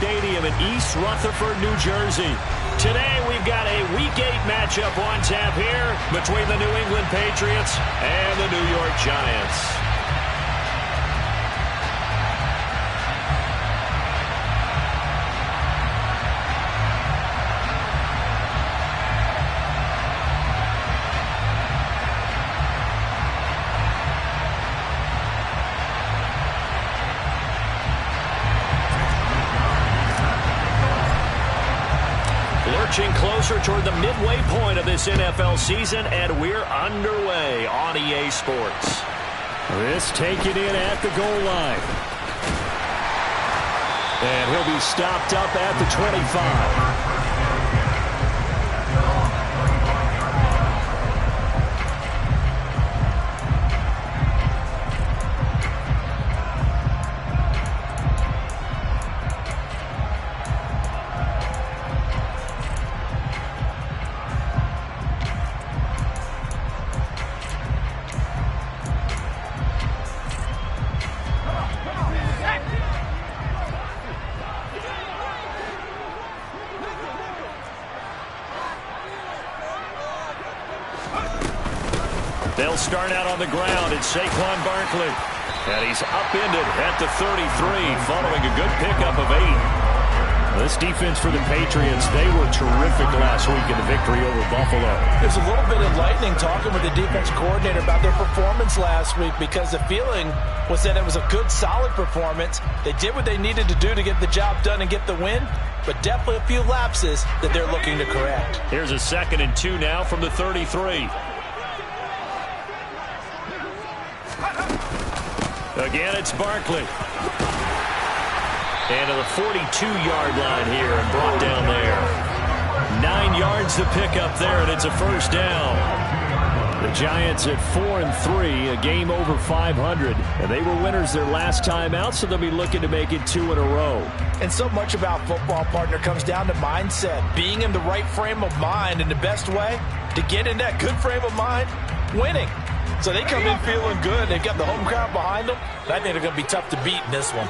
Stadium in East Rutherford, New Jersey. Today we've got a Week 8 matchup on tap here between the New England Patriots and the New York Giants. Lurching closer toward the midway point of this NFL season, and we're underway on EA Sports. This taken in at the goal line. And he'll be stopped up at the 25. They'll start out on the ground. It's Saquon Barkley. And he's upended at the 33 following a good pickup of 8. This defense for the Patriots, they were terrific last week in the victory over Buffalo. It was a little bit enlightening talking with the defense coordinator about their performance last week, because the feeling was that it was a good, solid performance. They did what they needed to do to get the job done and get the win, but definitely a few lapses that they're looking to correct. Here's a 2nd and 2 now from the 33. Again, it's Barkley. And to the 42-yard line here and brought down there. 9 yards to pick up there, and it's a first down. The Giants at 4-3, a game over 500. And they were winners their last time out, so they'll be looking to make it 2 in a row. And so much about football, partner, comes down to mindset. Being in the right frame of mind, and the best way to get in that good frame of mind, winning. So they come in feeling good. They've got the home crowd behind them. I think they're going to be tough to beat in this one.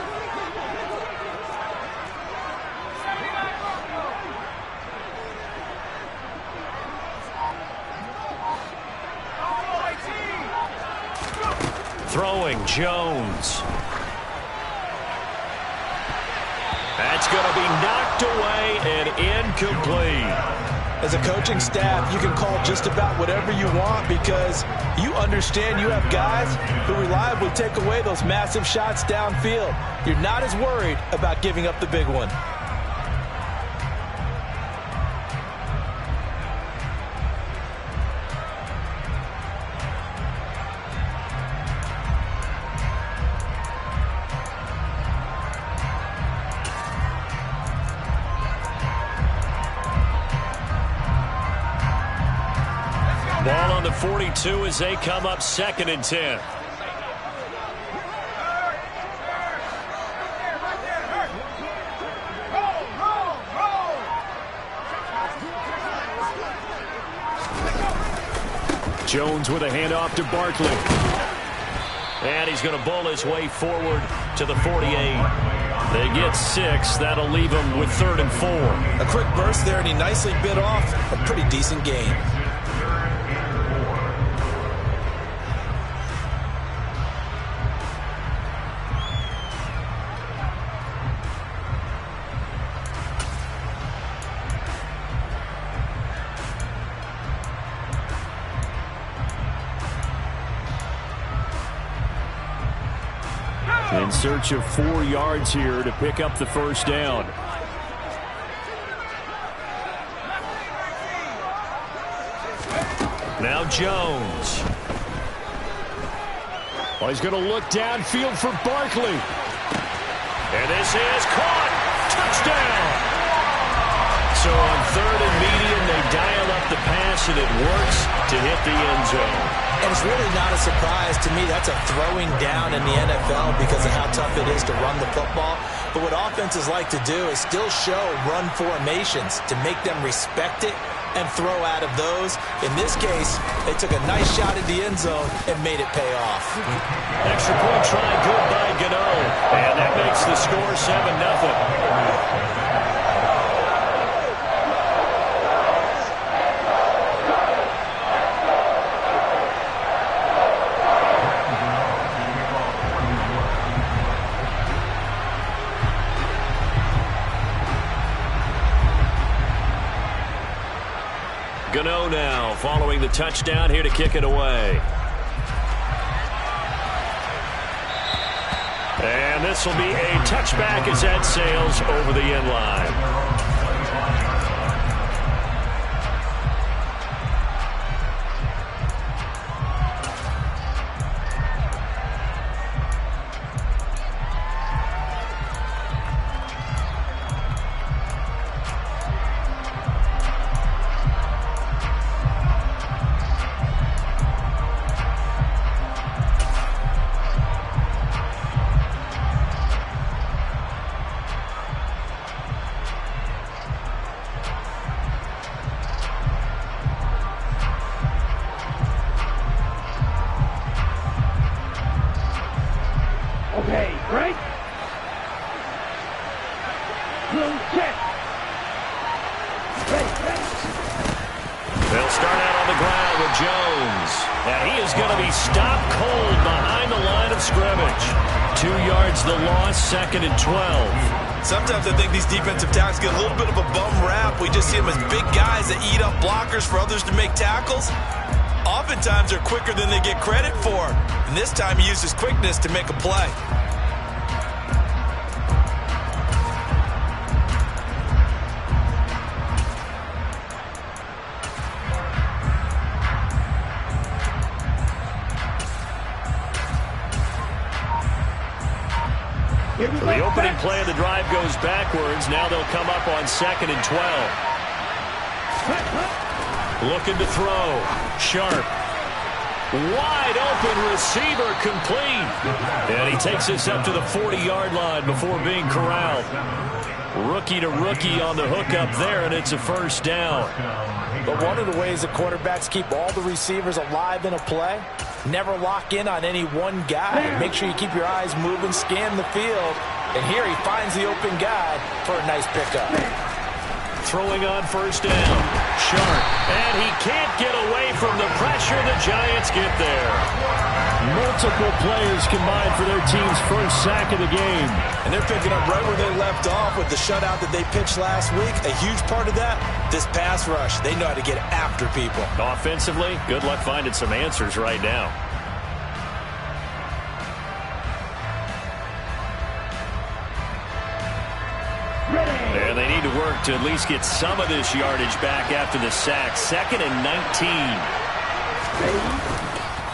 Throwing Jones. That's going to be knocked away and incomplete. As a coaching staff, you can call just about whatever you want, because you understand you have guys who reliably take away those massive shots downfield. You're not as worried about giving up the big one. Ball on the 42 as they come up 2nd and 10. Jones with a handoff to Barkley. And he's going to bull his way forward to the 48. They get 6. That'll leave them with 3rd and 4. A quick burst there, and he nicely bit off a pretty decent gain. In search of 4 yards here to pick up the first down. Now Jones. Well, he's going to look downfield for Barkley. And this is caught. Touchdown. So on 3rd and medium, they dial up the pass, and it works to hit the end zone. And it's really not a surprise to me. That's a throwing down in the NFL because of how tough it is to run the football. But what offenses like to do is still show run formations to make them respect it and throw out of those. In this case, they took a nice shot at the end zone and made it pay off. Extra point try, good by Gano. And that makes the score 7-0. Gano now following the touchdown here to kick it away. And this will be a touchback as that sails over the end line. They'll start out on the ground with Jones. And he is going to be stopped cold behind the line of scrimmage. 2 yards the loss, 2nd and 12. Sometimes I think these defensive tackles get a little bit of a bum rap. We just see them as big guys that eat up blockers for others to make tackles. Oftentimes they're quicker than they get credit for. And this time he uses quickness to make a play. The opening play of the drive goes backwards. Now they'll come up on 2nd and 12. Looking to throw. Sharp. Wide open receiver complete. And he takes this up to the 40-yard line before being corralled. Rookie to rookie on the hook up there, and it's a first down. But one of the ways the quarterbacks keep all the receivers alive in a play, never lock in on any one guy. Make sure you keep your eyes moving, scan the field. And here he finds the open guy for a nice pickup. Throwing on first down. Sharp. And he can't get away from the pressure. The Giants get there. Multiple players combined for their team's first sack of the game. And they're picking up right where they left off with the shutout that they pitched last week. A huge part of that, this pass rush. They know how to get after people. Offensively, good luck finding some answers right now. And they need to work to at least get some of this yardage back after the sack. 2nd and 19.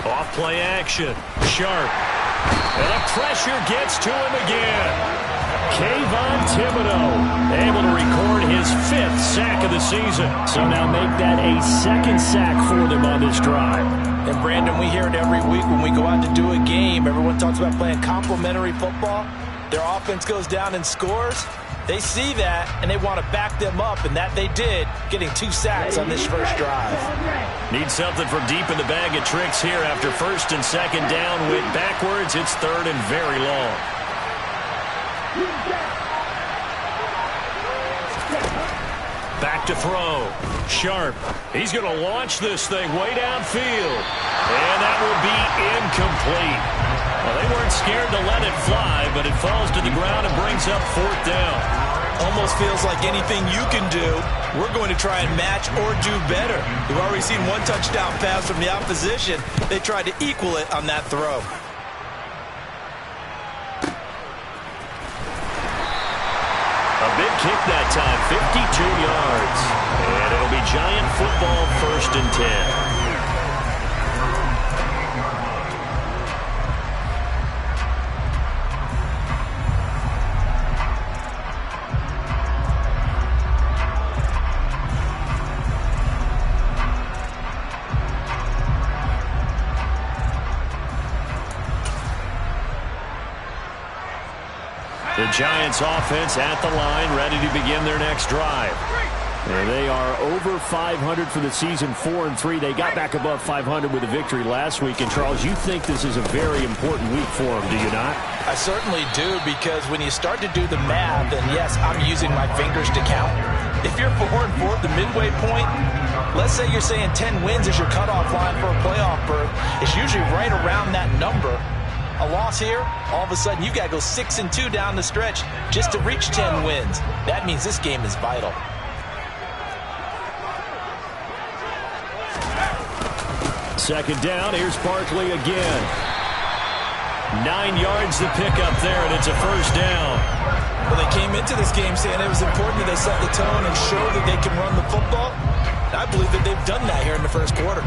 Off play action. Sharp. And the pressure gets to him again. Kayvon Thibodeaux able to record his 5th sack of the season. So now make that a 2nd sack for them on this drive. And Brandon, we hear it every week when we go out to do a game. Everyone talks about playing complementary football. Their offense goes down and scores. They see that, and they want to back them up, and that they did, getting 2 sacks on this first drive. Need something from deep in the bag of tricks here after 1st and 2nd down. Went backwards. It's 3rd and very long. Back to throw. Sharp. He's going to launch this thing way downfield. And that will be incomplete. Well, they weren't scared to let it fly, but it falls to the ground and brings up 4th down. Almost feels like anything you can do, we're going to try and match or do better. We've already seen 1 touchdown pass from the opposition. They tried to equal it on that throw. A big kick that time, 52 yards. And it'll be Giant football, 1st and 10. The Giants offense at the line, ready to begin their next drive. And they are over 500 for the season, 4-3. They got back above 500 with a victory last week. And, Charles, you think this is a very important week for them, do you not? I certainly do, because when you start to do the math, and yes, I'm using my fingers to count. If you're 4-4 at the midway point, let's say you're saying 10 wins is your cutoff line for a playoff berth. It's usually right around that number. A loss here, all of a sudden you've got to go 6-2 down the stretch just to reach 10 wins. That means this game is vital. second down, here's Barkley again. 9 yards to pick up there, and it's a first down. Well, they came into this game saying it was important that they set the tone and show that they can run the football. I believe that they've done that here in the first quarter.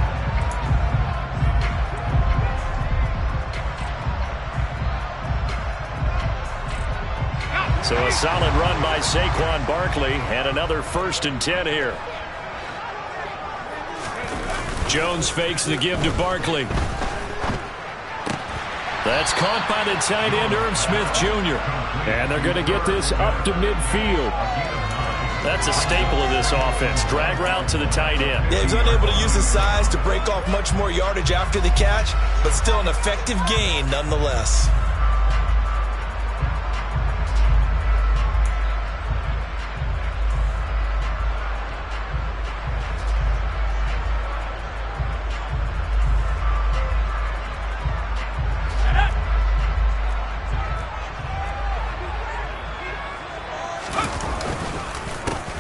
So a solid run by Saquon Barkley, and another 1st and 10 here. Jones fakes the give to Barkley. That's caught by the tight end, Irv Smith Jr. And they're going to get this up to midfield. That's a staple of this offense. Drag route to the tight end. Yeah, he was unable to use his size to break off much more yardage after the catch, but still an effective gain nonetheless.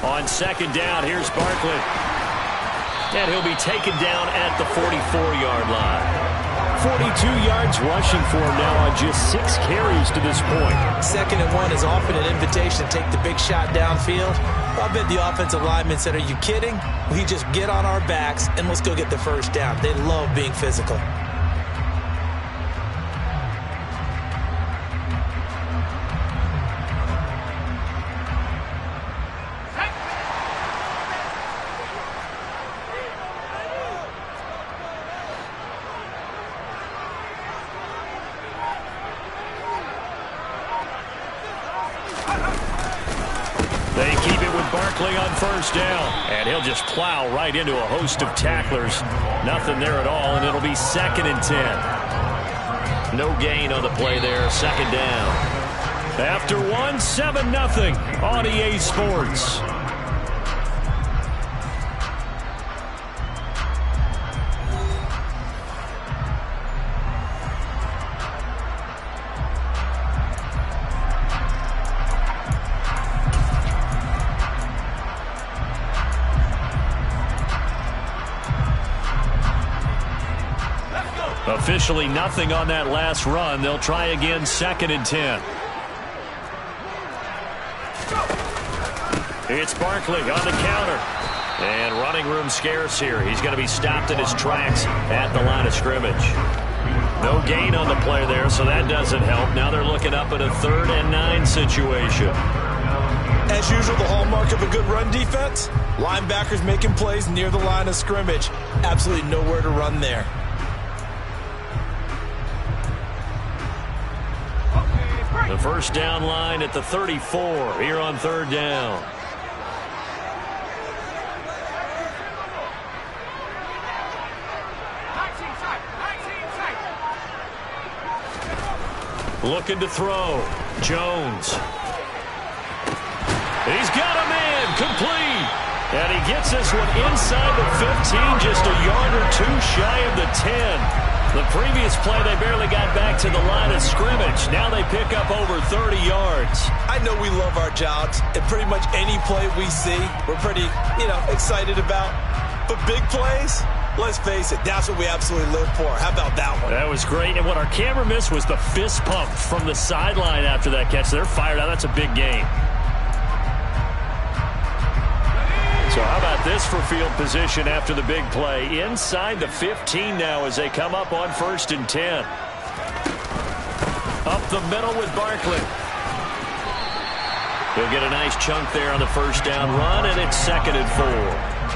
On second down, here's Barkley. And he'll be taken down at the 44-yard line. 42 yards rushing for him now on just 6 carries to this point. 2nd and 1 is often an invitation to take the big shot downfield. I bet the offensive lineman said, "Are you kidding? We just get on our backs and let's go get the first down." They love being physical. They keep it with Barkley on first down. And he'll just plow right into a host of tacklers. Nothing there at all, and it'll be 2nd and 10. No gain on the play there, 2nd down. After 1, 7-0 on EA Sports. Officially nothing on that last run. They'll try again, 2nd and 10. It's Barkley on the counter. And running room scarce here. He's going to be stopped in his tracks at the line of scrimmage. No gain on the play there, so that doesn't help. Now they're looking up at a 3rd and 9 situation. As usual, the hallmark of a good run defense, linebackers making plays near the line of scrimmage. Absolutely nowhere to run there. The first down line at the 34 here on 3rd down. Looking to throw. Jones. He's got a man. Complete. And he gets this one inside the 15, just a yard or 2 shy of the 10. The previous play, they barely got back to the line of scrimmage. Now they pick up over 30 yards. I know we love our jobs, and pretty much any play we see, we're pretty, excited about. But big plays, let's face it, that's what we absolutely live for. How about that one? That was great. And what our camera missed was the fist pump from the sideline after that catch. They're fired out. That's a big game. So how about this for field position after the big play? Inside the 15 now as they come up on 1st and 10. Up the middle with Barkley. He'll get a nice chunk there on the first down run, and it's 2nd and 4.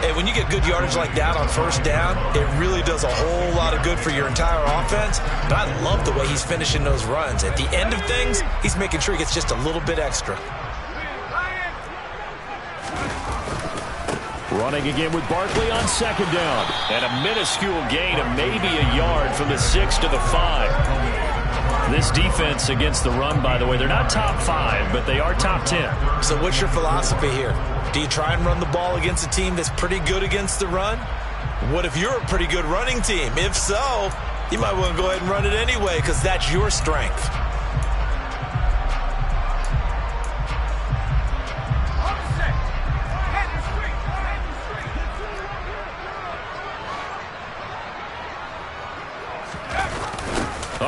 Hey, when you get good yardage like that on first down, it really does a whole lot of good for your entire offense. But I love the way he's finishing those runs. At the end of things, he's making sure he gets just a little bit extra. Running again with Barkley on 2nd down. And a minuscule gain of maybe a yard from the 6 to the 5. This defense against the run, by the way, they're not top 5, but they are top 10. So what's your philosophy here? Do you try and run the ball against a team that's pretty good against the run? What if you're a pretty good running team? If so, you might want to go ahead and run it anyway because that's your strength.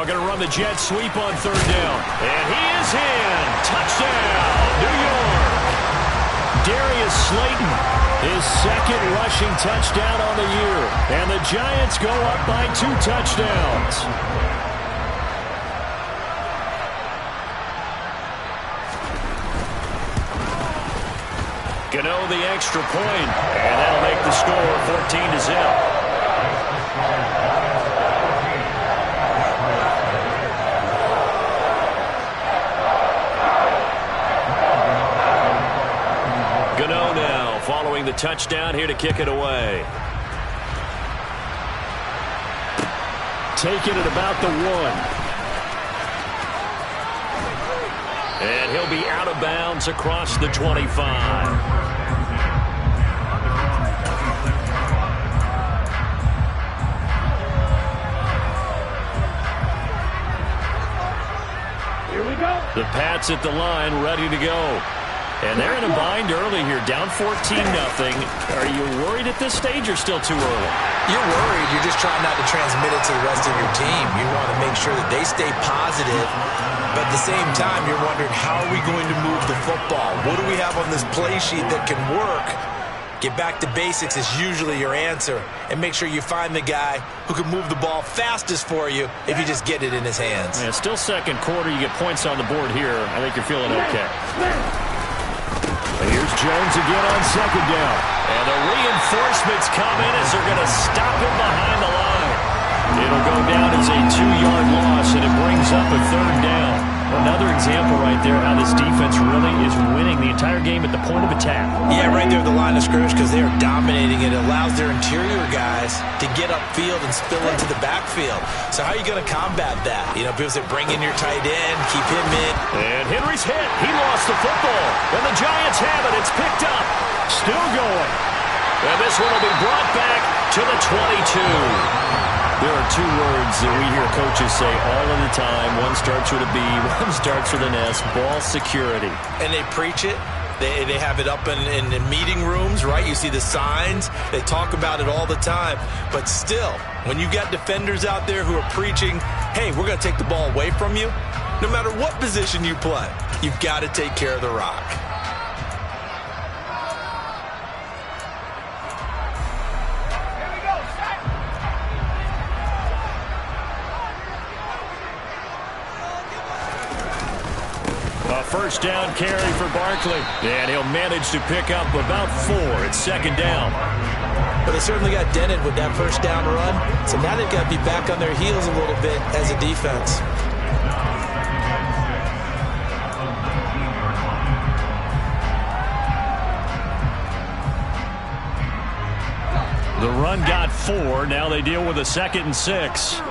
They're going to run the jet sweep on third down. And he is in. Touchdown, New York. Darius Slayton, his second rushing touchdown on the year. And the Giants go up by 2 touchdowns. Gano the extra point, and that'll make the score 14-0. Gano now following the touchdown here to kick it away. Taking it about the 1. And he'll be out of bounds across the 25. The Pats at the line, ready to go. And they're in a bind early here, down 14-0. Are you worried at this stage or still too early? You're worried. You're just trying not to transmit it to the rest of your team. You want to make sure that they stay positive. But at the same time, you're wondering, how are we going to move the football? What do we have on this play sheet that can work? Get back to basics is usually your answer. And make sure you find the guy who can move the ball fastest for you if you just get it in his hands. Yeah, still second quarter. You get points on the board here. I think you're feeling okay. And here's Jones again on second down. And the reinforcements come in as they're going to stop him behind the line. It'll go down as a 2-yard loss, and it brings up a third down. Another example right there how this defense really is winning the entire game at the point of attack. Yeah, right there at the line of scrimmage because they are dominating it. It allows their interior guys to get upfield and spill into the backfield. So how are you going to combat that? You know, people say bring in your tight end, keep him in. And Henry's hit. He lost the football. And the Giants have it. It's picked up. Still going. And this one will be brought back to the 22. There are 2 words that we hear coaches say all of the time. One starts with a B, one starts with an S, ball security. And they preach it. They have it up in meeting rooms, right? You see the signs. They talk about it all the time. But still, when you got defenders out there who are preaching, hey, we're going to take the ball away from you, no matter what position you play, you've got to take care of the rock. First down carry for Barkley. And he'll manage to pick up about 4. It's second down. But they certainly got dented with that first down run. So now they've got to be back on their heels a little bit as a defense. The run got 4. Now they deal with a 2nd and 6.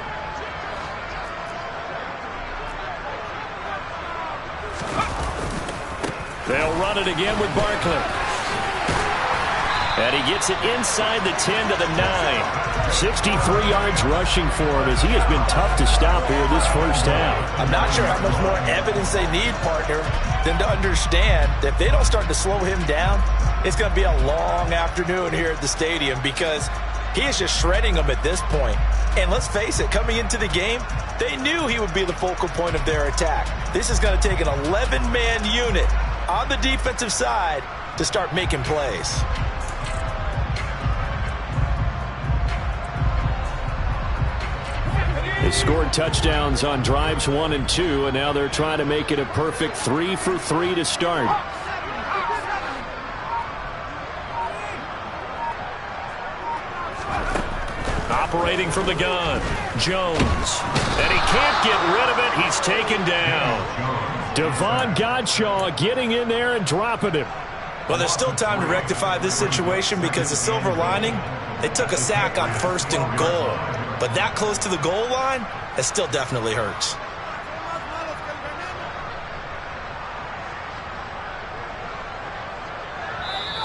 They'll run it again with Barkley. And he gets it inside the 10 to the 9. 63 yards rushing for him as he has been tough to stop here this first half. I'm not sure how much more evidence they need, partner, than to understand that if they don't start to slow him down, it's going to be a long afternoon here at the stadium because he is just shredding them at this point. And let's face it, coming into the game, they knew he would be the focal point of their attack. This is going to take an 11-man unit on the defensive side to start making plays. They scored touchdowns on drives 1 and 2, and now they're trying to make it a perfect 3 for 3 to start. Operating from the gun, Jones. And he can't get rid of it. He's taken down. Devon Godshaw getting in there and dropping him. Well, there's still time to rectify this situation because the silver lining, they took a sack on 1st and goal. But that close to the goal line, it still definitely hurts.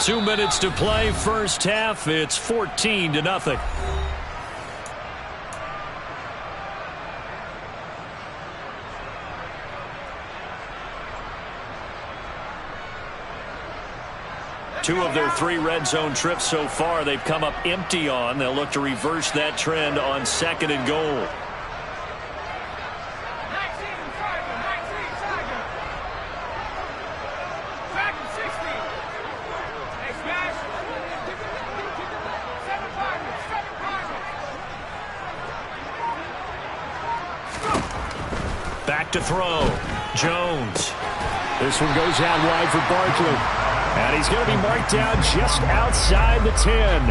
Two minutes to play, first half. It's 14-0. Two of their 3 red zone trips so far they've come up empty on. They'll look to reverse that trend on 2nd and goal. back to throw. Jones. This one goes out wide for Barkley. And he's going to be marked down just outside the 10.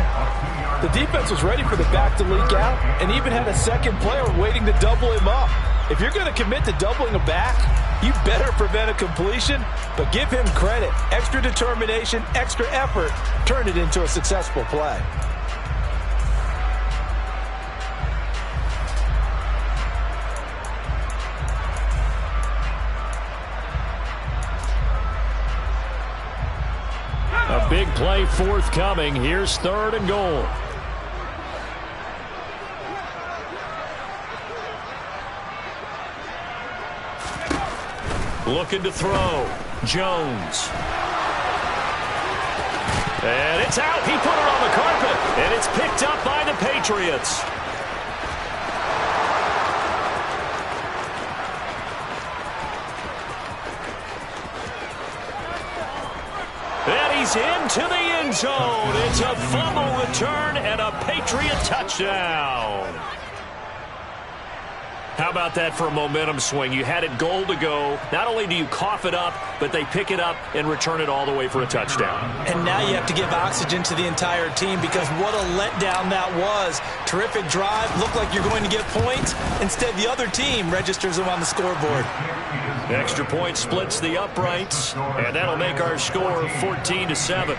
The defense was ready for the back to leak out and even had a second player waiting to double him up. If you're going to commit to doubling a back, you better prevent a completion, but give him credit. Extra determination, extra effort, turn it into a successful play. A big play forthcoming. Here's 3rd and goal. Looking to throw. Jones. And it's out. He put it on the carpet. And it's picked up by the Patriots. And he's into the end zone. It's a fumble return and a Patriot touchdown. How about that for a momentum swing? You had it goal to go. Not only do you cough it up, but they pick it up and return it all the way for a touchdown. And now you have to give oxygen to the entire team because what a letdown that was. Terrific drive. Looked like you're going to get points. Instead, the other team registers them on the scoreboard. The extra point splits the uprights, and that'll make our score 14-7.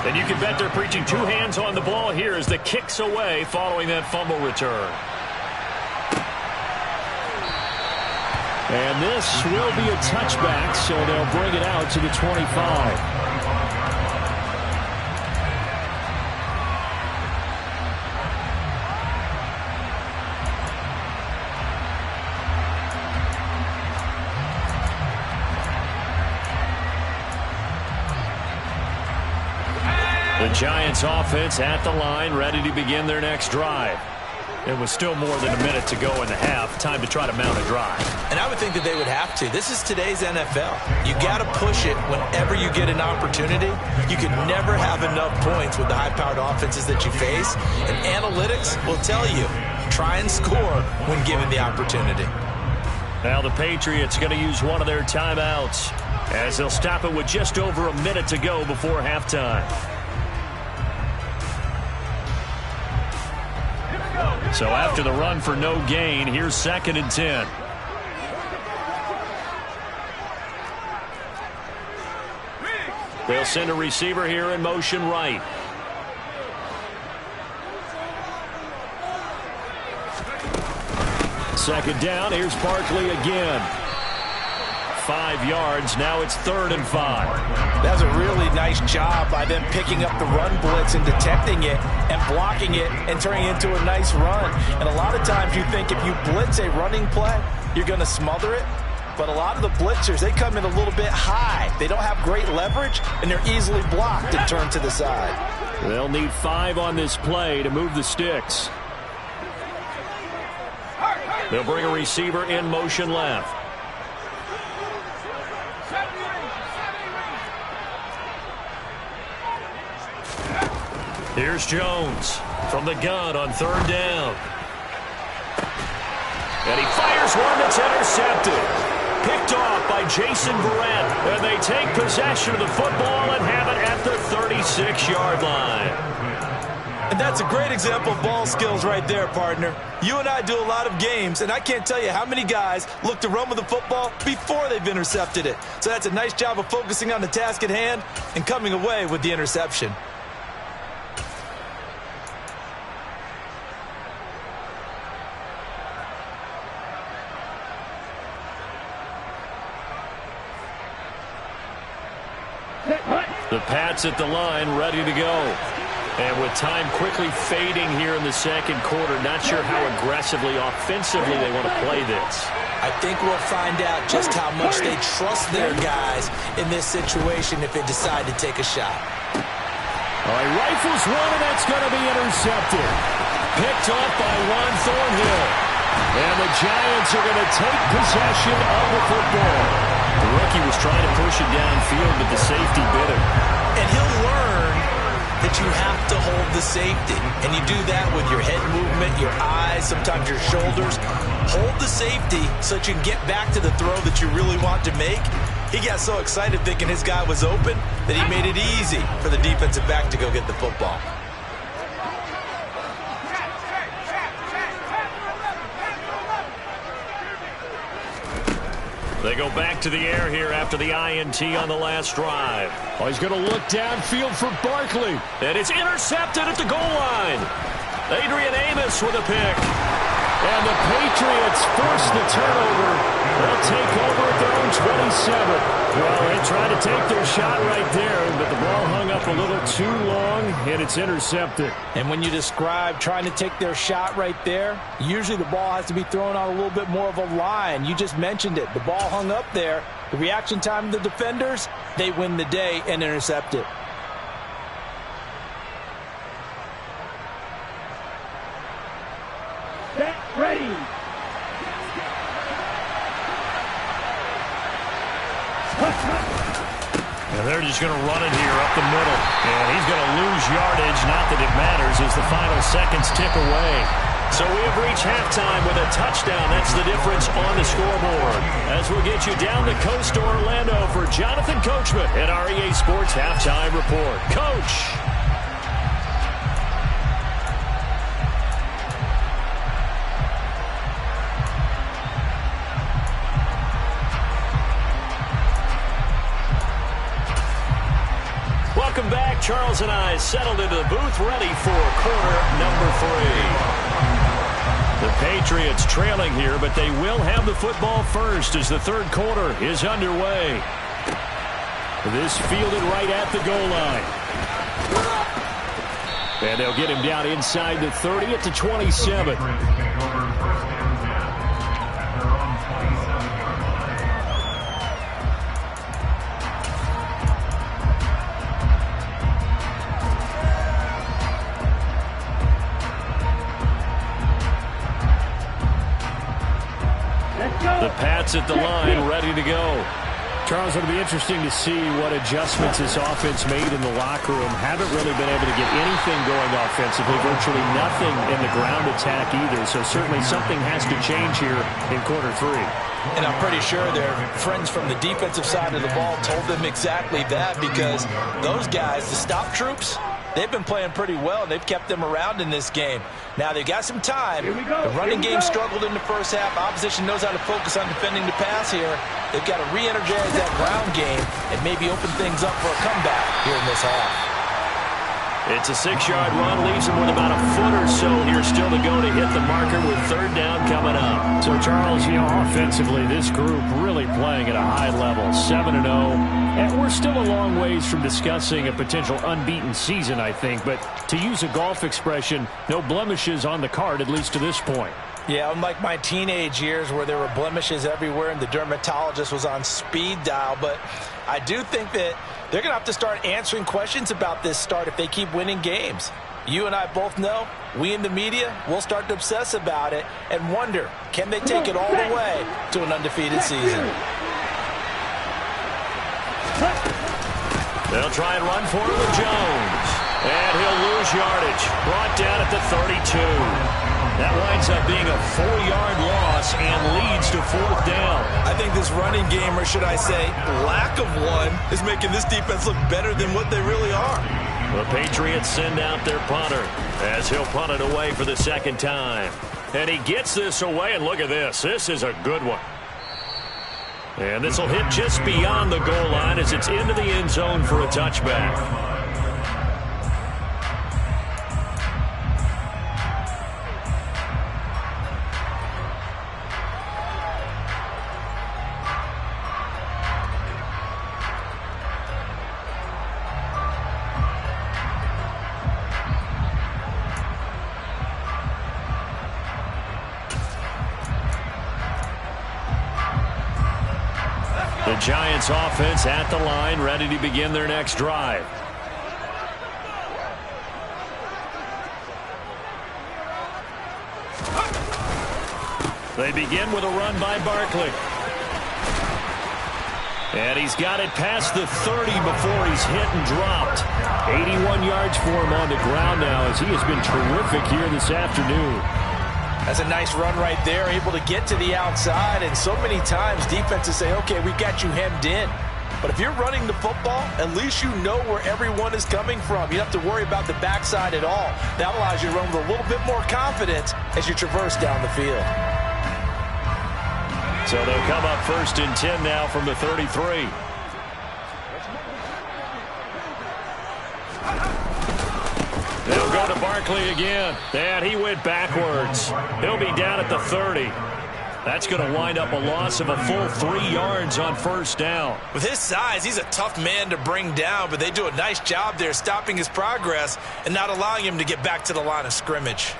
And you can bet they're preaching 2 hands on the ball here as the kick's away following that fumble return. And this will be a touchback, so they'll bring it out to the 25. The Giants offense at the line, ready to begin their next drive. It was still more than a minute to go in the half. Time to try to mount a drive. And I would think that they would have to. This is today's NFL. You got to push it whenever you get an opportunity. You can never have enough points with the high-powered offenses that you face. And analytics will tell you, try and score when given the opportunity. Now the Patriots going to use one of their timeouts as they'll stop it with just over a minute to go before halftime. So after the run for no gain, here's 2nd and 10. They'll send a receiver here in motion right. Second down, here's Barkley again. 5 yards, now it's 3rd and 5. That's a really nice job by them picking up the run blitz and detecting it and blocking it and turning it into a nice run. And a lot of times you think if you blitz a running play, you're going to smother it. But a lot of the blitzers, they come in a little bit high. They don't have great leverage, and they're easily blocked and turned to the side. They'll need 5 on this play to move the sticks. They'll bring a receiver in motion left. Here's Jones from the gun on 3rd down. And he fires one that's intercepted. Picked off by Jason Verrett. And they take possession of the football and have it at the 36-yard line. And that's a great example of ball skills right there, partner. You and I do a lot of games, and I can't tell you how many guys look to run with the football before they've intercepted it. So that's a nice job of focusing on the task at hand and coming away with the interception. The Pats at the line, ready to go. And with time quickly fading here in the second quarter, not sure how aggressively, offensively they want to play this. I think we'll find out just how much they trust their guys in this situation if they decide to take a shot. All right, rifles one, and that's going to be intercepted. Picked off by Juan Thornhill. And the Giants are going to take possession of the football. The rookie was trying to push it downfield, but the safety bit him. And he'll learn that you have to hold the safety. And you do that with your head movement, your eyes, sometimes your shoulders. hold the safety so that you can get back to the throw that you really want to make. He got so excited thinking his guy was open that he made it easy for the defensive back to go get the football. They go back to the air here after the INT on the last drive. Oh, he's going to look downfield for Barkley. And it's intercepted at the goal line. Adrian Amos with a pick. And the Patriots force the turnover. They'll take over at their own 27. Well, they tried to take their shot right there, but the ball hung up a little too long, and it's intercepted. And when you describe trying to take their shot right there, usually the ball has to be thrown on a little bit more of a line. You just mentioned it. The ball hung up there. The reaction time of the defenders, they win the day and intercept it. Ready. And they're just going to run it here up the middle. And he's going to lose yardage. Not that it matters as the final seconds tick away. So we have reached halftime with a touchdown. That's the difference on the scoreboard. As we'll get you down the coast to Orlando for Jonathan Coachman at our EA Sports Halftime Report. Coach. Welcome back. Charles and I settled into the booth, ready for quarter number 3. The Patriots trailing here, but they will have the football first as the third quarter is underway. This fielded right at the goal line. And they'll get him down inside the 30 at the 27. The Pats at the line, ready to go. Charles, it'll be interesting to see what adjustments this offense made in the locker room. Haven't really been able to get anything going offensively, virtually nothing in the ground attack either. So certainly something has to change here in quarter 3. And I'm pretty sure their friends from the defensive side of the ball told them exactly that, because those guys, the stop troops, they've been playing pretty well, and they've kept them around in this game. Now, they've got some time. The running game struggled in the first half. Opposition knows how to focus on defending the pass here. They've got to re-energize that ground game and maybe open things up for a comeback here in this half. It's a 6-yard run, leaves him with about a foot or so here still to go to hit the marker with third down coming up. So, Charles, offensively, this group really playing at a high level, 7-0. And we're still a long ways from discussing a potential unbeaten season, I think. But to use a golf expression, no blemishes on the card, at least to this point. Yeah, unlike my teenage years where there were blemishes everywhere and the dermatologist was on speed dial. But I do think that they're going to have to start answering questions about this start if they keep winning games. You and I both know, we in the media, we'll start to obsess about it and wonder, can they take it all the way to an undefeated season? They'll try and run for it with Jones. And he'll lose yardage. Brought down at the 32. That winds up being a 4-yard loss and leads to fourth down. I think this running game, or should I say lack of one, is making this defense look better than what they really are. The Patriots send out their punter as he'll punt it away for the second time. And he gets this away, and look at this. This is a good one. And this will hit just beyond the goal line as it's into the end zone for a touchback. The Giants offense at the line, ready to begin their next drive. They begin with a run by Barkley. And he's got it past the 30 before he's hit and dropped. 81 yards for him on the ground now as he has been terrific here this afternoon. That's a nice run right there, able to get to the outside, and so many times defenses say, okay, we got you hemmed in. But if you're running the football, at least you know where everyone is coming from. You don't have to worry about the backside at all. That allows you to run with a little bit more confidence as you traverse down the field. So they'll come up 1st and 10 now from the 33. They'll go to Barkley again. And he went backwards. He'll be down at the 30. That's going to wind up a loss of a full 3 yards on 1st down. With his size, he's a tough man to bring down, but they do a nice job there stopping his progress and not allowing him to get back to the line of scrimmage.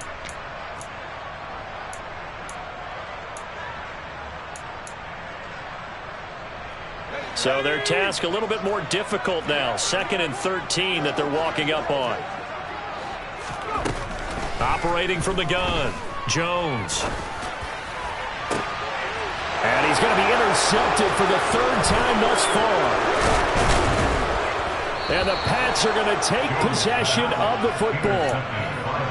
So their task a little bit more difficult now. 2nd and 13 that they're walking up on. Operating from the gun, Jones. And he's going to be intercepted for the 3rd time thus far. And the Pats are going to take possession of the football.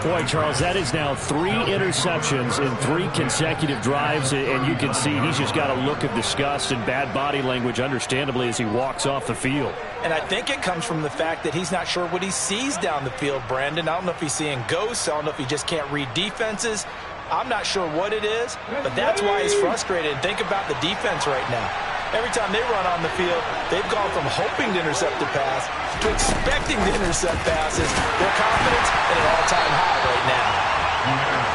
Boy, Charles, that is now 3 interceptions in 3 consecutive drives, and you can see he's just got a look of disgust and bad body language, understandably, as he walks off the field. And I think it comes from the fact that he's not sure what he sees down the field, Brandon. I don't know if he's seeing ghosts. I don't know if he just can't read defenses. I'm not sure what it is, but that's why he's frustrated. And think about the defense right now. Every time they run on the field, they've gone from hoping to intercept a pass to expecting to intercept passes. Their confidence at an all-time high right now.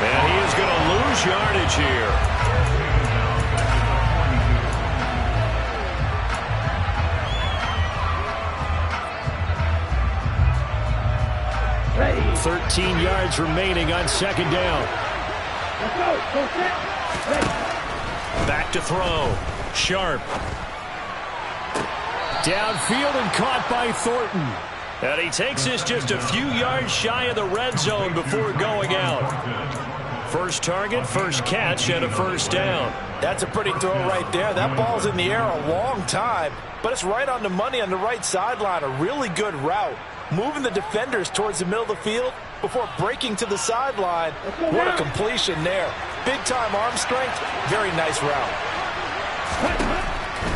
And he is going to lose yardage here. Hey. 13 yards remaining on 2nd down. Back to throw. Sharp. Downfield and caught by Thornton. And he takes this just a few yards shy of the red zone before going out. First target, first catch, and a 1st down. That's a pretty throw right there. That ball's in the air a long time, but it's right on the money on the right sideline. A really good route. Moving the defenders towards the middle of the field before breaking to the sideline. What a completion there. Big-time arm strength. Very nice route.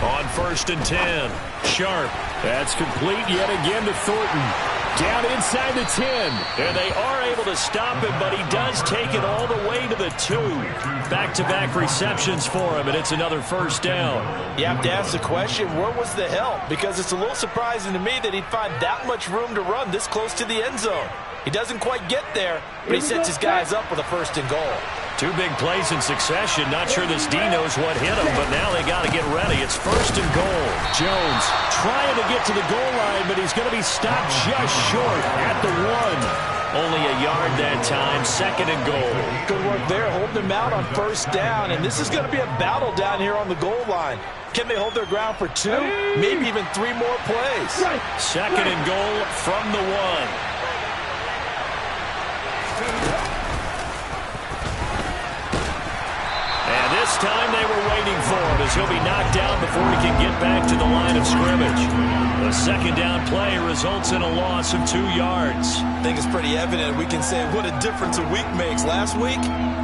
On 1st and 10, Sharp. That's complete yet again to Thornton. Down inside the 10. And they are able to stop him, but he does take it all the way to the 2. Back-to-back receptions for him, and it's another 1st down. You have to ask the question, where was the help? Because it's a little surprising to me that he'd find that much room to run this close to the end zone. He doesn't quite get there, but he sets his guys up with a 1st and goal. 2 big plays in succession. Not sure this D knows what hit him, but now they got to get ready. It's 1st and goal. Jones trying to get to the goal line, but he's going to be stopped just short at the 1. Only a yard that time. 2nd and goal. Good work there, holding him out on 1st down, and this is going to be a battle down here on the goal line. Can they hold their ground for 2, maybe even 3 more plays? 2nd and goal from the 1. And this time they were waiting for him as he'll be knocked down before he can get back to the line of scrimmage. The 2nd down play results in a loss of 2 yards. I think it's pretty evident. We can say what a difference a week makes. Last week,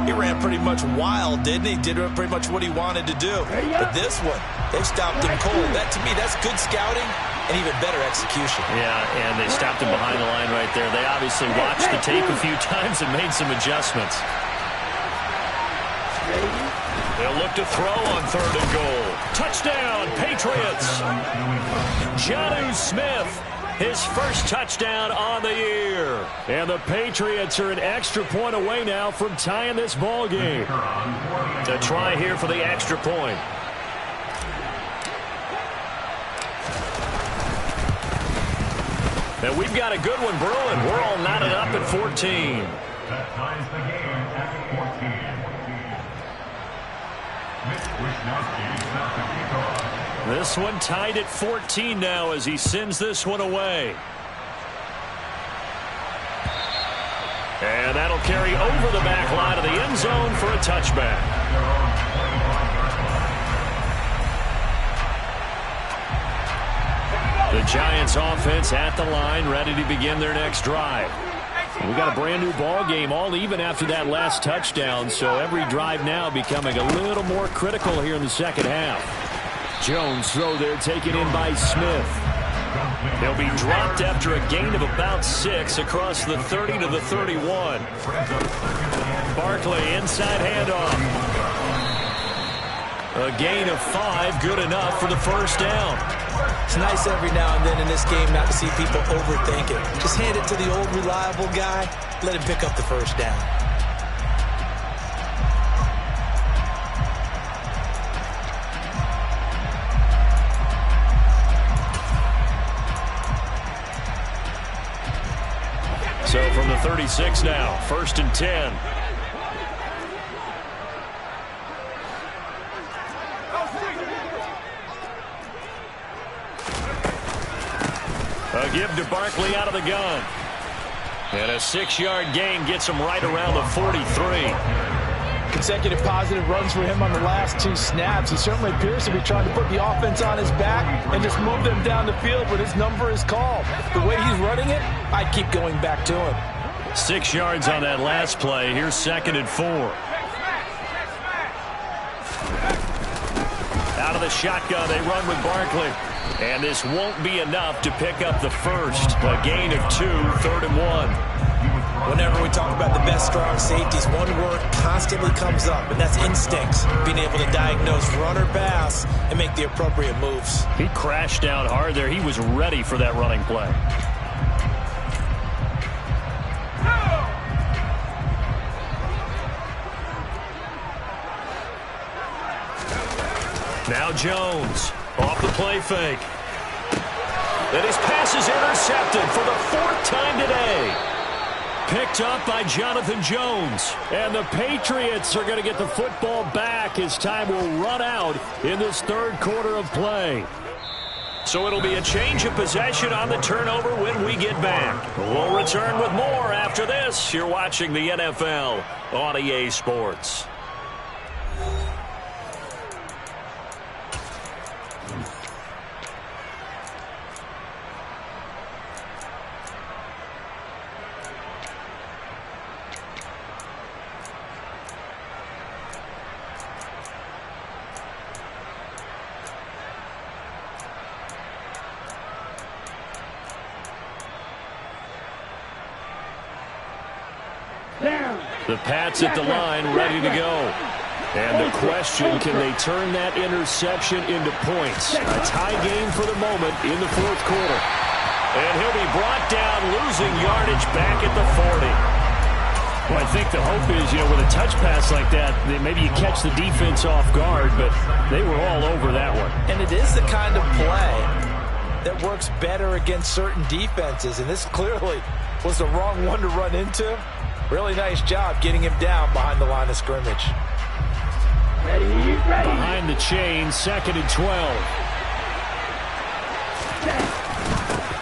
he ran pretty much wild, didn't he? Did pretty much what he wanted to do. But this one, they stopped him cold. That, to me, that's good scouting and even better execution. Yeah, and they stopped him behind the line right there. They obviously watched the tape a few times and made some adjustments. They'll look to throw on 3rd and goal. Touchdown, Patriots. Jonnu Smith, his first touchdown on the year. And the Patriots are an extra point away now from tying this ball game. A try here for the extra point. And we've got a good one brewing. We're all knotted up at 14. That ties the game at 14. This one tied at 14 now as he sends this one away. And that'll carry over the back line of the end zone for a touchback. The Giants offense at the line, ready to begin their next drive. We got a brand new ball game, all even after that last touchdown, so every drive now becoming a little more critical here in the second half. Jones throw there, taken in by Smith. He'll be dropped after a gain of about 6 across the 30 to the 31. Barkley inside handoff. A gain of 5, good enough for the first down. It's nice every now and then in this game not to see people overthink it. Just hand it to the old reliable guy, let him pick up the first down. So from the 36 now, 1st and 10. A give to Barkley out of the gun. And a 6-yard gain gets him right around the 43. Consecutive positive runs for him on the last 2 snaps. He certainly appears to be trying to put the offense on his back and just move them down the field, but his number is called. The way he's running it, I'd keep going back to him. 6 yards on that last play. Here's 2nd and 4. Out of the shotgun, they run with Barkley. And this won't be enough to pick up the first. A gain of 2, 3rd and 1. Whenever we talk about the best strong safeties, one word constantly comes up, and that's instincts. Being able to diagnose run or pass and make the appropriate moves. He crashed down hard there. He was ready for that running play. Now Jones. Off the play fake. And his pass is intercepted for the 4th time today. Picked up by Jonathan Jones. And the Patriots are going to get the football back as time will run out in this 3rd quarter of play. So it'll be a change of possession on the turnover when we get back. We'll return with more after this. You're watching the NFL on EA Sports. The Pats at the line, ready to go. And the question, can they turn that interception into points? A tie game for the moment in the 4th quarter. And he'll be brought down, losing yardage back at the 40. Well, I think the hope is, with a touch pass like that, maybe you catch the defense off guard, but they were all over that one. And it is the kind of play that works better against certain defenses, and this clearly was the wrong one to run into. Really nice job getting him down behind the line of scrimmage. Behind the chain, 2nd and 12.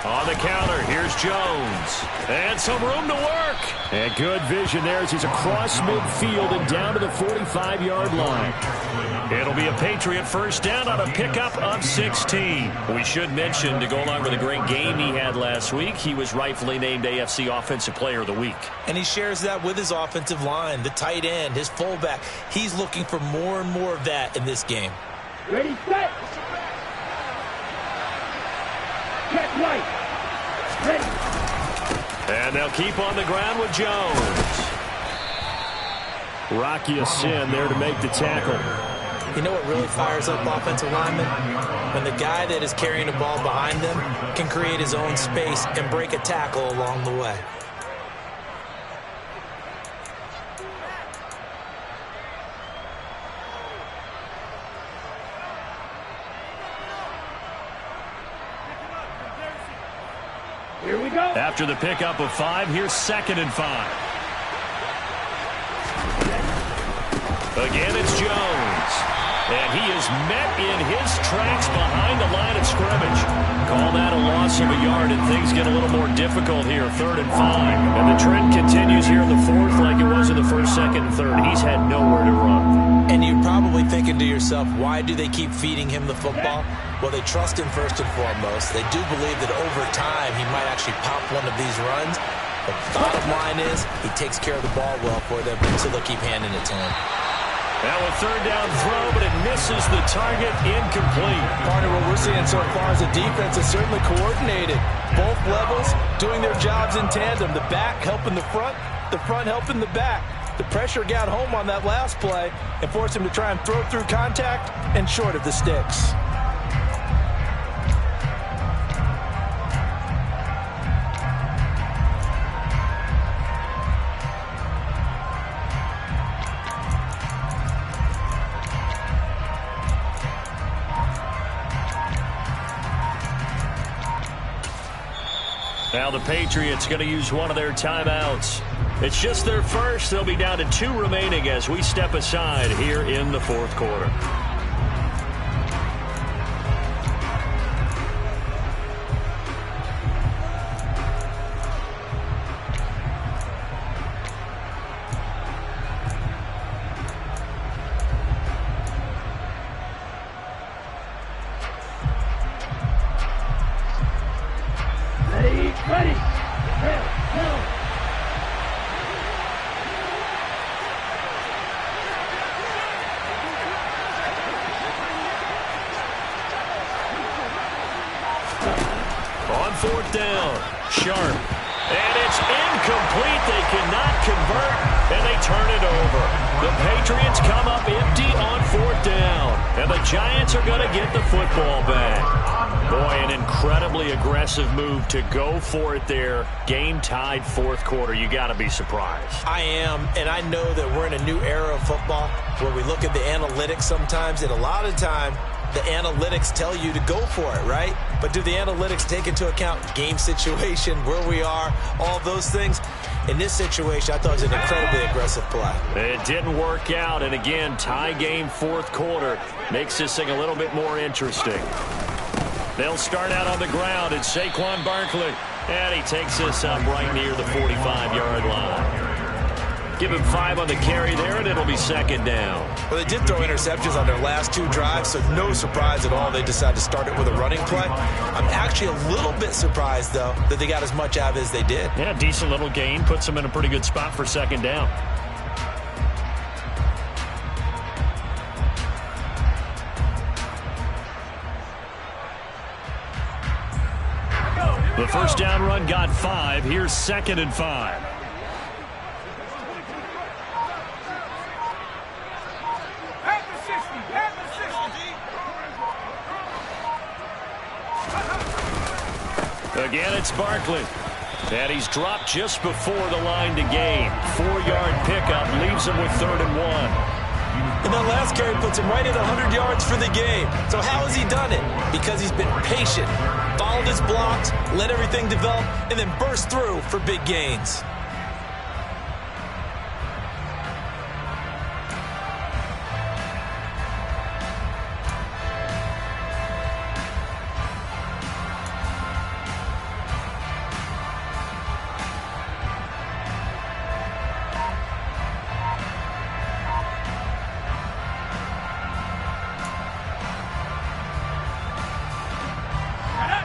On the counter, here's Jones. And some room to work. And good vision there as he's across midfield and down to the 45-yard line. It'll be a Patriot first down on a pickup of 16. We should mention, to go along with a great game he had last week, he was rightfully named AFC Offensive Player of the Week. And he shares that with his offensive line, the tight end, his fullback. He's looking for more and more of that in this game. Ready, set. Check right. Ready. And they'll keep on the ground with Jones. Rocky Sin there to make the tackle. You know what really fires up offensive linemen? When the guy that is carrying the ball behind them can create his own space and break a tackle along the way. Here we go. After the pickup of 5, here's 2nd and 5. Again, it's Jones. And he is met in his tracks behind the line of scrimmage. Call that a loss of a yard, and things get a little more difficult here, 3rd and 5. And the trend continues here in the 4th like it was in the 1st, 2nd, and 3rd. He's had nowhere to run. And you're probably thinking to yourself, why do they keep feeding him the football? Well, they trust him first and foremost. They do believe that over time he might actually pop one of these runs. The bottom line is he takes care of the ball well for them, so they'll keep handing it to him. Now a third down throw, but it misses the target, incomplete. Partner, what we're seeing so far is the defense is certainly coordinated. Both levels doing their jobs in tandem. The back helping the front helping the back. The pressure got home on that last play and forced him to try and throw through contact and short of the sticks. Now the Patriots going to use one of their timeouts. It's just their first. They'll be down to 2 remaining as we step aside here in the fourth quarter. Ready. On fourth down, Sharp. And it's incomplete. They cannot convert, and they turn it over. The Patriots come up empty on fourth down, and the Giants are going to get the football back. Boy, an incredibly aggressive move to go for it there. Game tied fourth quarter. You got to be surprised. I am, and I know that we're in a new era of football where we look at the analytics sometimes, and a lot of the time, the analytics tell you to go for it, right? But do the analytics take into account game situation, where we are, all those things? In this situation, I thought it was an incredibly aggressive play. It didn't work out, and again, tie game fourth quarter makes this thing a little bit more interesting. They'll start out on the ground. It's Saquon Barkley, and he takes this up right near the 45-yard line. Give him 5 on the carry there, and it'll be second down. Well, they did throw interceptions on their last 2 drives, so no surprise at all they decided to start it with a running play. I'm actually a little bit surprised, though, that they got as much out of it as they did. Yeah, decent little gain. Puts them in a pretty good spot for second down. The first down run got 5. Here's second and 5. Again, it's Barkley. And he's dropped just before the line to gain. 4-yard pickup leaves him with 3rd and 1. And that last carry puts him right at 100 yards for the game. So how has he done it? Because he's been patient, followed his blocks, let everything develop, and then burst through for big gains.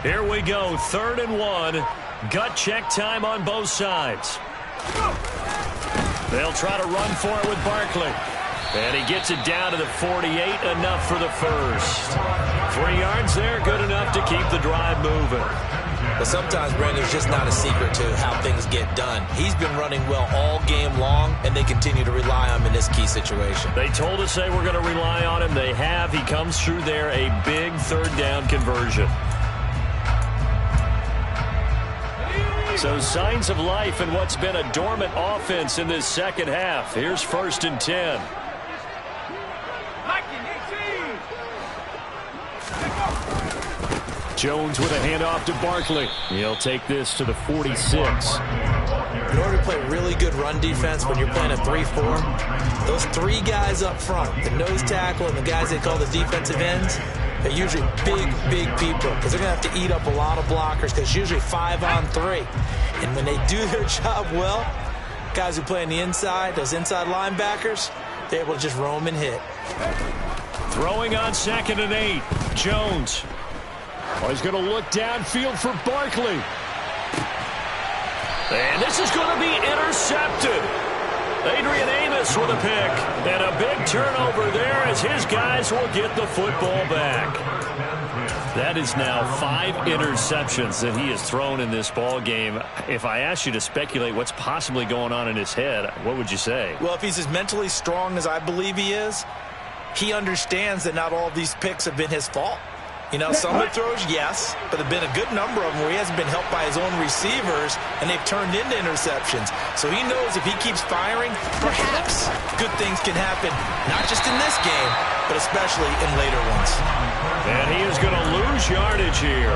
Here we go, 3rd and 1. Gut check time on both sides. They'll try to run for it with Barkley. And he gets it down to the 48, enough for the first. 3 yards there, good enough to keep the drive moving. But sometimes, Brandon, it's just not a secret to how things get done. He's been running well all game long, and they continue to rely on him in this key situation. They told us they were going to rely on him. They have. He comes through there, a big 3rd down conversion. So signs of life in what's been a dormant offense in this second half. Here's 1st and 10. Jones with a handoff to Barkley. He'll take this to the 46. In order to play really good run defense when you're playing a 3-4, those 3 guys up front, the nose tackle and the guys they call the defensive ends, they're usually big people because they're going to have to eat up a lot of blockers because it's usually 5 on 3. And when they do their job well, guys who play on the inside, those inside linebackers, they're able to just roam and hit. Throwing on 2nd and 8. Jones. Oh, he's going to look downfield for Barkley. And this is going to be intercepted. Adrian Amos with a pick. And a big turnover there as his guys will get the football back. That is now 5 interceptions that he has thrown in this ball game. If I asked you to speculate what's possibly going on in his head, what would you say? Well, if he's as mentally strong as I believe he is, he understands that not all of these picks have been his fault. You know, some of the throws, yes, but there have been a good number of them where he hasn't been helped by his own receivers, and they've turned into interceptions. So he knows if he keeps firing, perhaps good things can happen, not just in this game, but especially in later ones. And he is going to lose yardage here.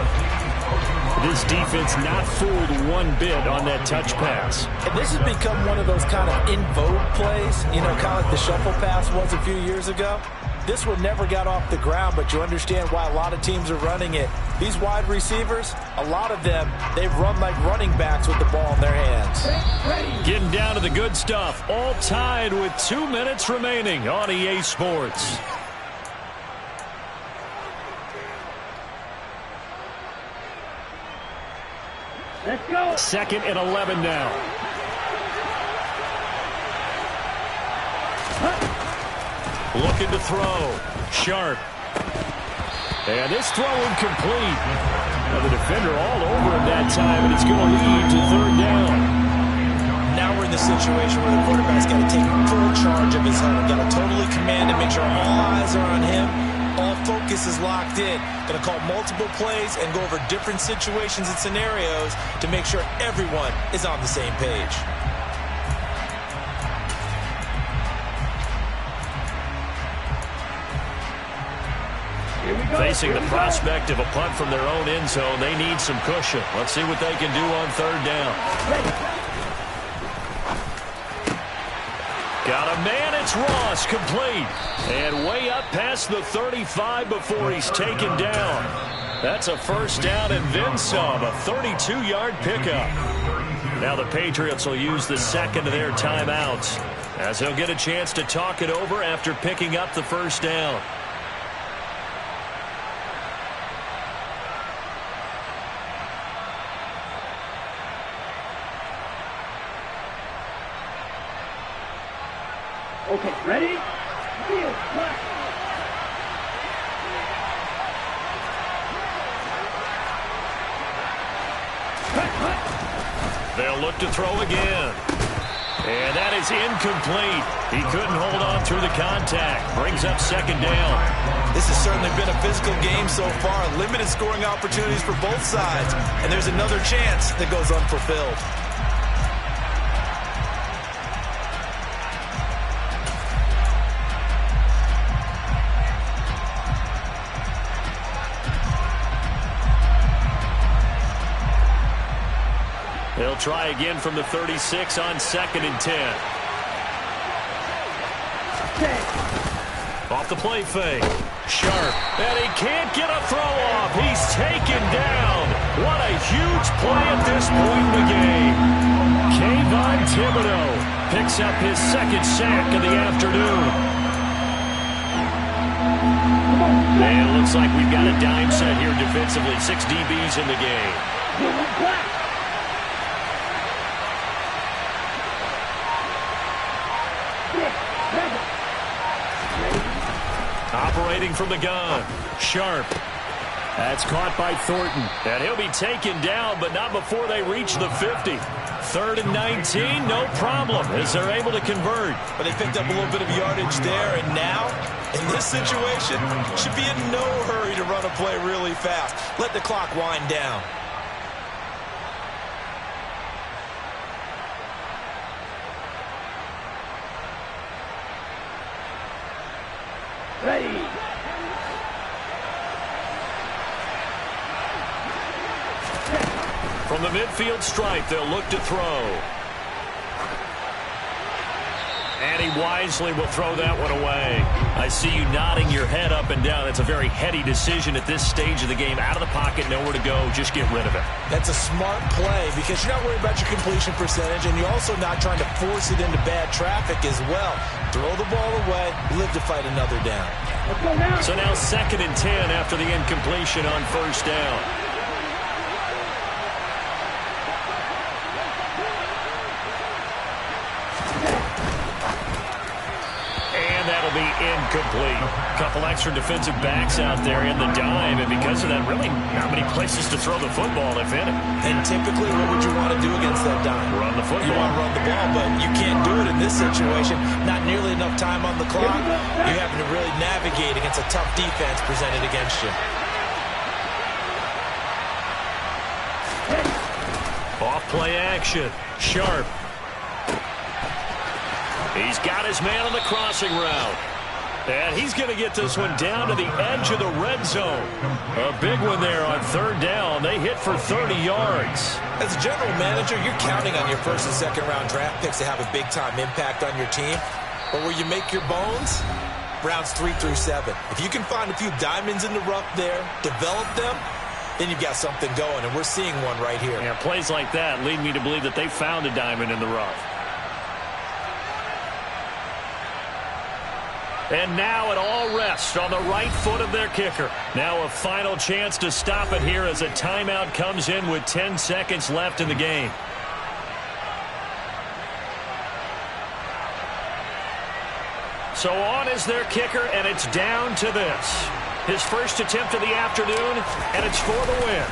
This defense not fooled one bit on that touch pass. And this has become one of those kind of in vogue plays, you know, kind of like the shuffle pass was a few years ago. This one never got off the ground, but you understand why a lot of teams are running it. These wide receivers, a lot of them, they run like running backs with the ball in their hands. Getting down to the good stuff. All tied with 2 minutes remaining on EA Sports. Let's go. 2nd and 11 now. Looking to throw. Sharp. And this throw incomplete. Now the defender all over him that time, and it's going to lead to 3rd down. Now we're in the situation where the quarterback's got to take full charge of his helmet. Got to totally command and make sure all eyes are on him. All focus is locked in. Going to call multiple plays and go over different situations and scenarios to make sure everyone is on the same page. Facing the prospect of a punt from their own end zone, they need some cushion. Let's see what they can do on 3rd down. Got a man, it's Ross, complete. And way up past the 35 before he's taken down. That's a 1st down and then some, a 32-yard pickup. Now the Patriots will use the 2nd of their timeouts, as they'll get a chance to talk it over after picking up the 1st down. Okay, ready? Field, clap. They'll look to throw again. And that is incomplete. He couldn't hold on through the contact. Brings up 2nd down. This has certainly been a physical game so far. Limited scoring opportunities for both sides. And there's another chance that goes unfulfilled. They'll try again from the 36 on 2nd and 10. Off the play fake. Sharp. And he can't get a throw off. He's taken down. What a huge play at this point in the game. Kayvon Thibodeaux picks up his 2nd sack of the afternoon. And it looks like we've got a dime set here defensively. 6 DBs in the game. Operating from the gun. Sharp. That's caught by Thornton. And he'll be taken down, but not before they reach the 50. 3rd and 19, no problem, as they're able to convert. But they picked up a little bit of yardage there, and now, in this situation, should be in no hurry to run a play really fast. Let the clock wind down. Ready. From the midfield stripe, they'll look to throw. And he wisely will throw that one away. I see you nodding your head up and down. That's a very heady decision at this stage of the game. Out of the pocket, nowhere to go. Just get rid of it. That's a smart play because you're not worried about your completion percentage, and you're also not trying to force it into bad traffic as well. Throw the ball away, live to fight another down. Let's go now. So now 2nd and 10 after the incompletion on 1st down. incomplete. A couple extra defensive backs out there in the dime, and because of that, really not many places to throw the football, if any. And typically, what would you want to do against that dime? Run the football. You want to run the ball, but you can't do it in this situation. Not nearly enough time on the clock. You're having to really navigate against a tough defense presented against you. Off play action. Sharp. He's got his man on the crossing route. And he's going to get this one down to the edge of the red zone. A big one there on third down. They hit for 30 yards. As a general manager, you're counting on your first and second round draft picks to have a big-time impact on your team. But where you make your bones, rounds 3 through 7. If you can find a few diamonds in the rough there, develop them, then you've got something going, and we're seeing one right here. Yeah, plays like that lead me to believe that they found a diamond in the rough. And now it all rests on the right foot of their kicker. Now a final chance to stop it here as a timeout comes in with 10 seconds left in the game. So on is their kicker, and it's down to this. His first attempt of the afternoon, and it's for the win.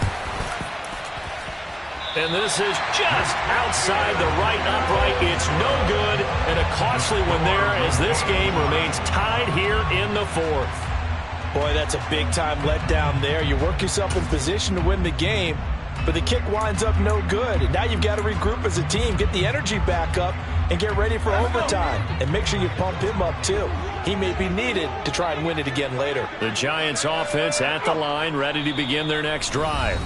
And this is just outside the right upright. It's no good, and a costly one there as this game remains tied here in the fourth. Boy, that's a big-time letdown there. You work yourself in position to win the game, but the kick winds up no good. And now you've got to regroup as a team, get the energy back up, and get ready for overtime. And make sure you pump him up, too. He may be needed to try and win it again later. The Giants offense at the line, ready to begin their next drive.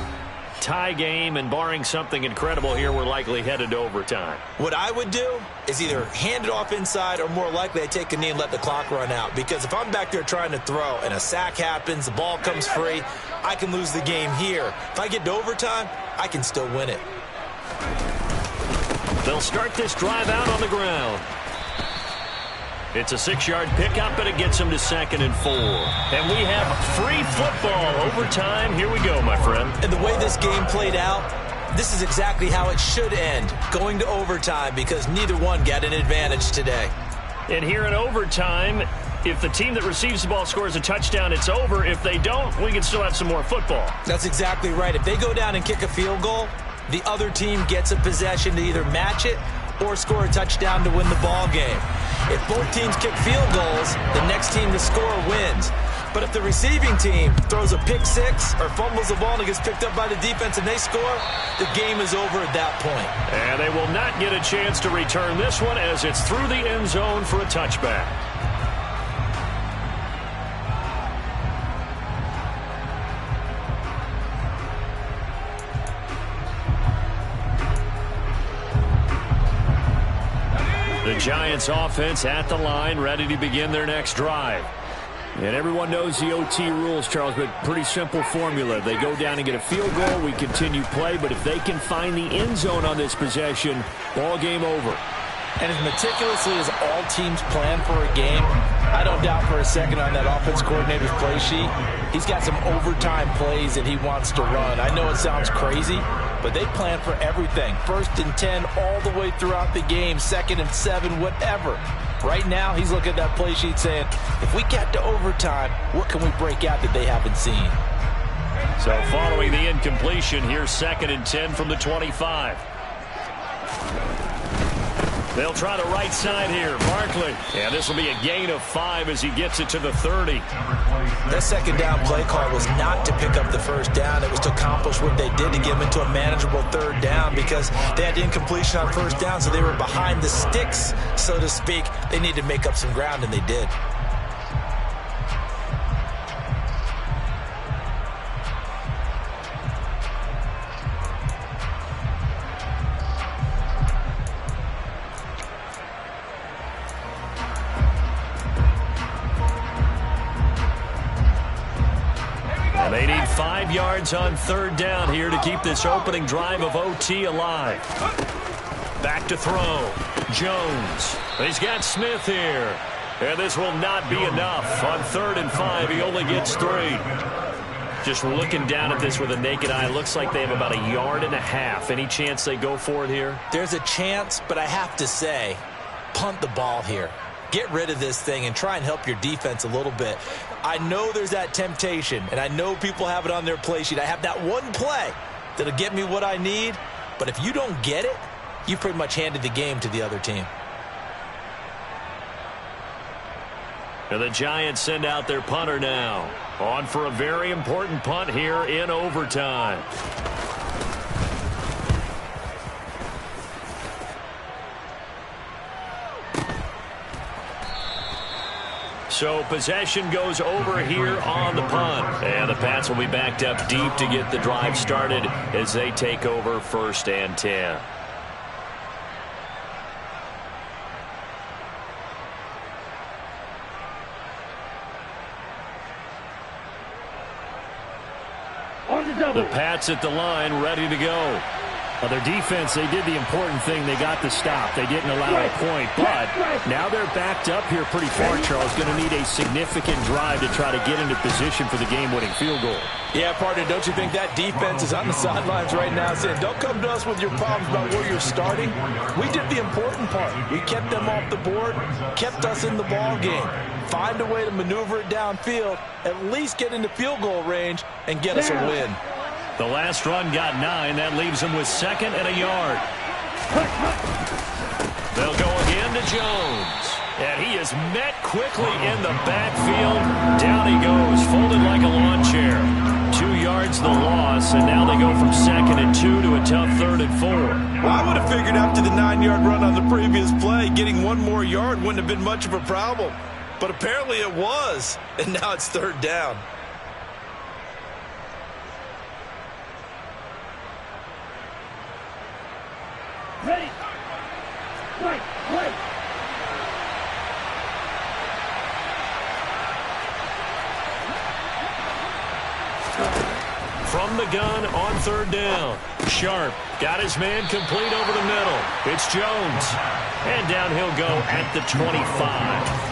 Tie game, and barring something incredible here, we're likely headed to overtime. What I would do is either hand it off inside or more likely I take a knee and let the clock run out. Because if I'm back there trying to throw and a sack happens, the ball comes free, I can lose the game here. If I get to overtime, I can still win it. They'll start this drive out on the ground. It's a 6-yard pickup, and it gets them to 2nd and 4. And we have free football overtime. Here we go, my friend. And the way this game played out, this is exactly how it should end, going to overtime, because neither one got an advantage today. And here in overtime, if the team that receives the ball scores a touchdown, it's over. If they don't, we can still have some more football. That's exactly right. If they go down and kick a field goal, the other team gets a possession to either match it or score a touchdown to win the ball game. If both teams kick field goals, the next team to score wins. But if the receiving team throws a pick six or fumbles the ball and it gets picked up by the defense and they score, the game is over at that point. And they will not get a chance to return this one as it's through the end zone for a touchback. The Giants offense at the line, ready to begin their next drive. And everyone knows the OT rules, Charles, but pretty simple formula. They go down and get a field goal, we continue play, but if they can find the end zone on this possession, ball game over. And as meticulously as all teams plan for a game, I don't doubt for a second on that offense coordinator's play sheet, he's got some overtime plays that he wants to run. I know it sounds crazy, but they plan for everything. 1st and 10 all the way throughout the game, 2nd and 7, whatever. Right now, he's looking at that play sheet saying, if we get to overtime, what can we break out that they haven't seen? So following the incompletion, here's 2nd and 10 from the 25. They'll try the right side here. Barkley. And this will be a gain of 5 as he gets it to the 30. That second down play call was not to pick up the first down. It was to accomplish what they did to get them into a manageable 3rd down because they had incompletion on 1st down, so they were behind the sticks, so to speak. They needed to make up some ground, and they did. They need 5 yards on 3rd down here to keep this opening drive of OT alive. Back to throw. Jones. He's got Smith here. And this will not be enough. On 3rd and 5, he only gets 3. Just looking down at this with a naked eye, looks like they have about 1.5 yards. Any chance they go for it here? There's a chance, but I have to say, punt the ball here. get rid of this thing and try and help your defense a little bit. I know there's that temptation, and I know people have it on their play sheet. I have that one play that'll get me what I need, but if you don't get it, you pretty much handed the game to the other team. And the Giants send out their punter now. On for a very important punt here in overtime. So possession goes over here on the punt. And the Pats will be backed up deep to get the drive started as they take over 1st and 10. The Pats at the line, ready to go. Well, their defense, they did the important thing. They got the stop. They didn't allow a point, but now they're backed up here pretty far, Charles. Going to need a significant drive to try to get into position for the game-winning field goal. Yeah, partner, don't you think that defense is on the sidelines right now saying, don't come to us with your problems about where you're starting. We did the important part. We kept them off the board, kept us in the ball game. Find a way to maneuver it downfield, at least get into field goal range, and get us a win. The last run got 9. That leaves them with 2nd and a yard. They'll go again to Jones. And he is met quickly in the backfield. Down he goes, folded like a lawn chair. 2 yards the loss, and now they go from 2nd and 2 to a tough 3rd and 4. Well, I would have figured after the 9-yard run on the previous play, getting 1 more yard wouldn't have been much of a problem. But apparently it was, and now it's 3rd down. Ready. Right. From the gun on 3rd down. Sharp got his man complete over the middle. It's Jones. And down he'll go at the 25.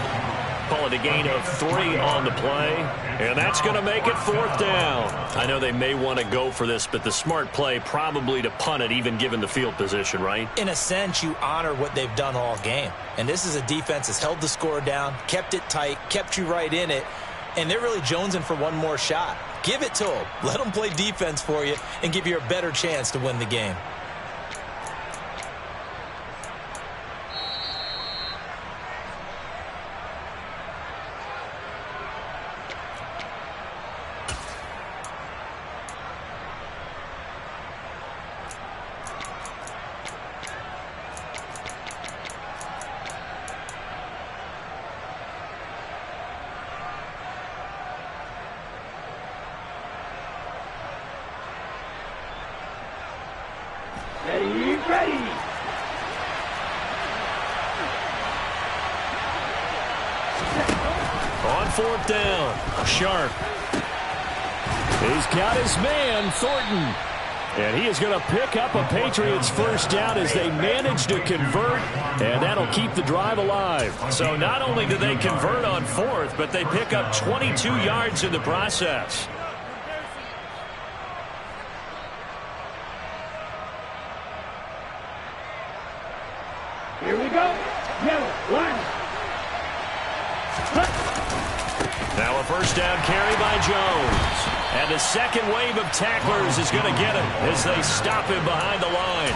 Call it a gain of 3 on the play. And that's going to make it 4th down. I know they may want to go for this, but the smart play probably to punt it, even given the field position, right? In a sense, you honor what they've done all game. And this is a defense that's held the score down, kept it tight, kept you right in it. And they're really jonesing for 1 more shot. Give it to them. Let them play defense for you and give you a better chance to win the game. Ready. On 4th down, Sharp. He's got his man, Thornton. And he is going to pick up a Patriots 1st down as they manage to convert, and that'll keep the drive alive. So not only do they convert on 4th, but they pick up 22 yards in the process. Here we go. Yellow line. Now a 1st down carry by Jones. And the second wave of tacklers is going to get him as they stop him behind the line.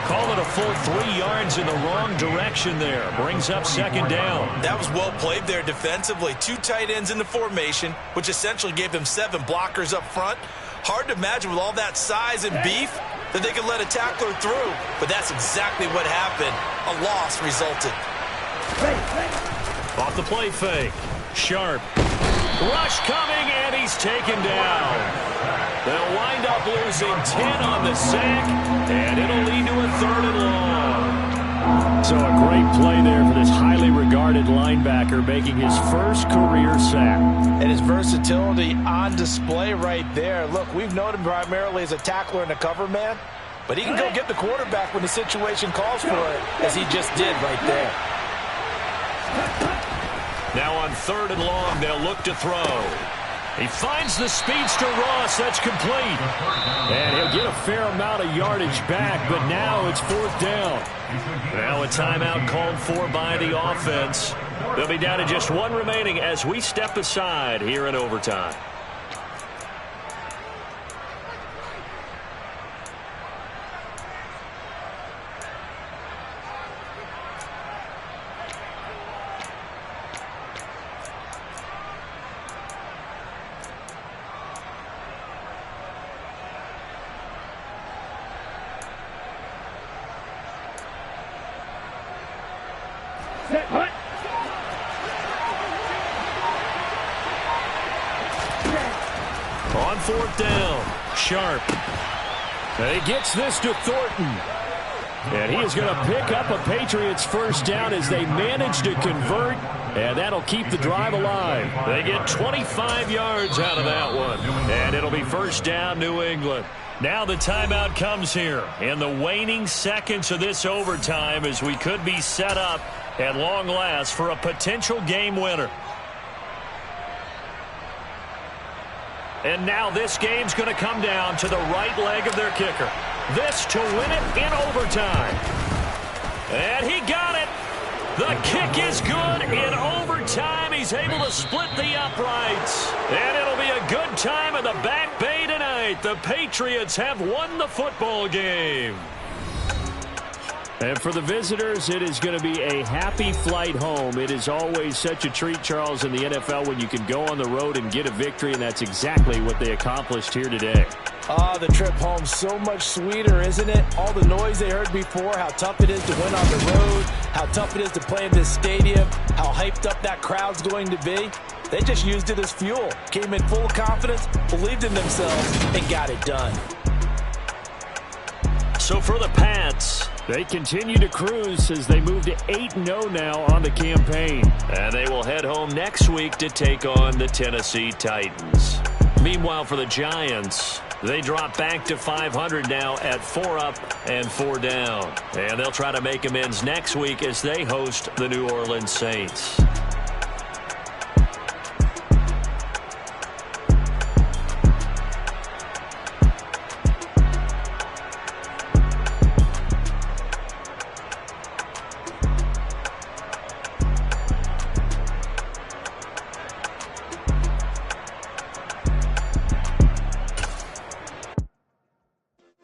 Call it a full 3 yards in the wrong direction there. Brings up 2nd down. That was well played there defensively. 2 tight ends in the formation, which essentially gave them 7 blockers up front. Hard to imagine with all that size and beef that they could let a tackler through. But that's exactly what happened. A loss resulted. Off the play fake. Sharp. Rush coming, and he's taken down. They'll wind up losing 10 on the sack, and it'll lead to a 3rd and long. So a great play there for this highly regarded linebacker, making his first career sack. And his versatility on display right there. Look, we've known him primarily as a tackler and a cover man, but he can go get the quarterback when the situation calls for it, as he just did right there. Now on 3rd and long, they'll look to throw. He finds the speedster Ross. That's complete. And he'll get a fair amount of yardage back, but now it's 4th down. Now a timeout called for by the offense. They'll be down to just one remaining as we step aside here in overtime. Set, hut. On 4th down, Sharp. And he gets this to Thornton. And he is going to pick up a Patriots first down as they manage to convert. And that'll keep the drive alive. They get 25 yards out of that one. And it'll be first down, New England. Now the timeout comes here in the waning seconds of this overtime as we could be set up at long last for a potential game winner. And now this game's going to come down to the right leg of their kicker. This to win it in overtime. And he got it. The kick is good in overtime. He's able to split the uprights. And it'll be a good time in the Back Bay tonight. The Patriots have won the football game. And for the visitors, it is going to be a happy flight home. It is always such a treat, Charles, in the NFL when you can go on the road and get a victory, and that's exactly what they accomplished here today. The trip home so much sweeter, isn't it? All the noise they heard before, how tough it is to win on the road, how tough it is to play in this stadium, how hyped up that crowd's going to be. They just used it as fuel, came in full confidence, believed in themselves, and got it done. So for the Pats, they continue to cruise as they move to 8-0 now on the campaign. And they will head home next week to take on the Tennessee Titans. Meanwhile, for the Giants, they drop back to 500 now at 4 up and 4 down. And they'll try to make amends next week as they host the New Orleans Saints.